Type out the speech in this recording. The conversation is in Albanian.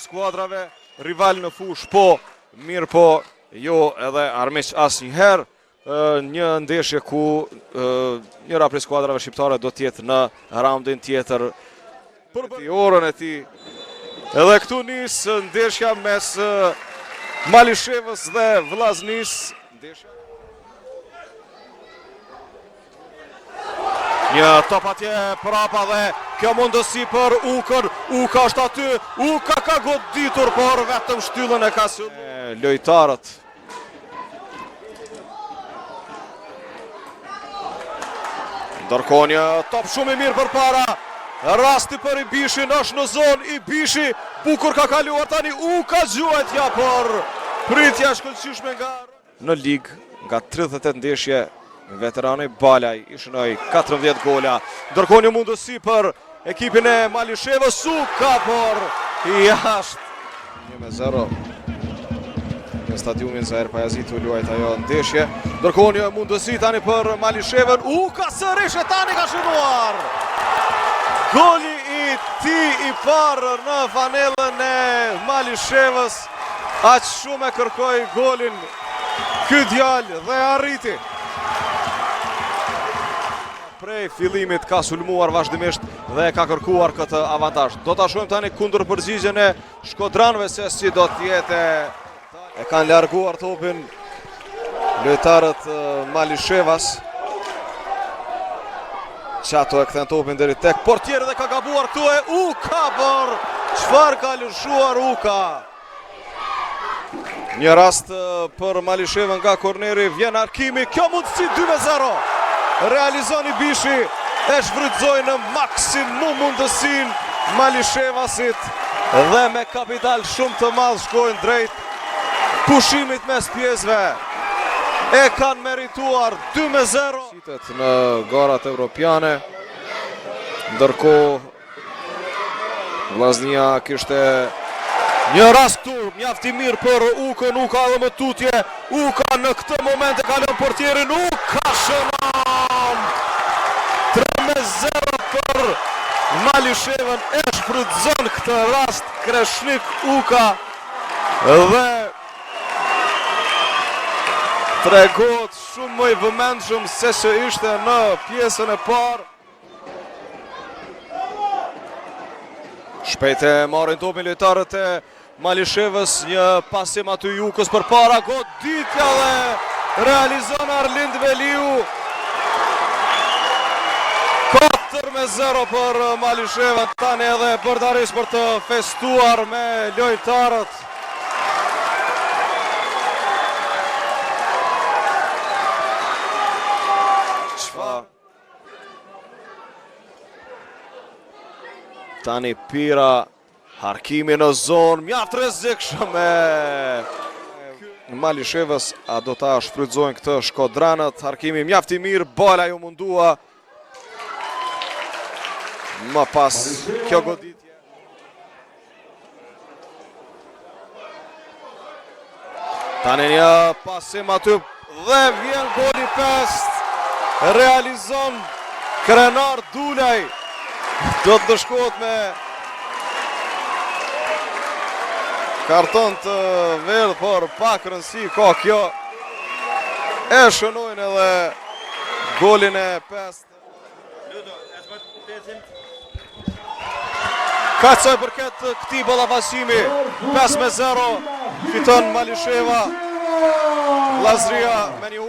skuadrave, rival në fush, po, mirë po, jo edhe armiq asnjëherë. Një ndeshje ku njëra prej skuadrave shqiptare do tjetë në raundin tjetër për orën e tij. Edhe këtu nis ndeshja mes Malishevës dhe Vllaznis. Një top atje prapa dhe kjo mundësi për Ukën. Uka është aty, Uka ka goditur, por vetëm shtyllën e ka lojtarët. Ndërkohë një top shumë i mirë për para. Rasti për Ibishin është në zonë, Ibishi bukur ka kaluar tani, Uka gjuhet ja, por pritja shkëlqyeshme nga në ligë nga 38 ndeshje. Veterani Balaj i shënoi 14 gola. Ndërkohë një mundësi për ekipin e Malishevës, Uka por jashtë. 1-0 në stadiumin Zahir Pajazitu luajt ajo ndeshje. Ndërkohë një mundësi tani për Malishevën, Uka sërish e tani ka shënuar. Goli i tij i parë në fanellën e Malishevës. Aq shumë e kërkoi golin ky djalë dhe arriti. Prej fillimit ka sulmuar vazhdimisht dhe ka kërkuar këtë avantazh. Do ta shohim tani kundër përgjigjen e shkodranëve se si do të jetë. E kanë larguar topin lojtarët Malishevas. Qato e kthen topin deri tek portieri dhe ka gabuar këtu e Uka, por çfarë ka lëshuar Uka. Një rast për Malishevën nga korneri, vjen Arkimi, kjo mundësi 2-0. Realizon Ibishi, e shfrytëzoi në maksimum mundësin Malishevasit dhe me kapital shumë të madh shkojnë drejt pushimit mes pjesëve. E kanë merituar 2-0 në garat evropiane. Ndërkohë Vllaznia kishte një rast këtu, mjaft i mirë për Ukën, Uka edhe më tutje. Uka në këtë moment e ka lënë portierin, Uka shënon 3-0 për Malishevën, e shfrytëzon këtë rast Kreshnik Uka dhe tregohet shumë më i vëmendshëm se që ishte në pjesën e parë. Shpejt e marrin topin lojtarët e Malishevës, një pasim aty Ukës përpara, goditja dhe realizon Arlind Veliu. 4-0 për Malishevën, tani edhe përdarish për të festuar me lojtarët. Tani Pira, Arkimi në zonë, mjaft rrezikshëm e Malishevës, a do ta shfrytëzojnë këtë shkodranët. Arkimi mjaft i mirë, bala ju mundua. Më pas kjo goditje. Tani një pasim aty dhe vjen goli 5. Realizon Krenar Dulaj. Do të dëshkohet me karton të verdh, por pak rëndësi ka kjo. E shënojnë edhe golin e 5. Ka çoj përket këtij ballafaqimi, 5-0 fiton Malisheva. Vllaznia me një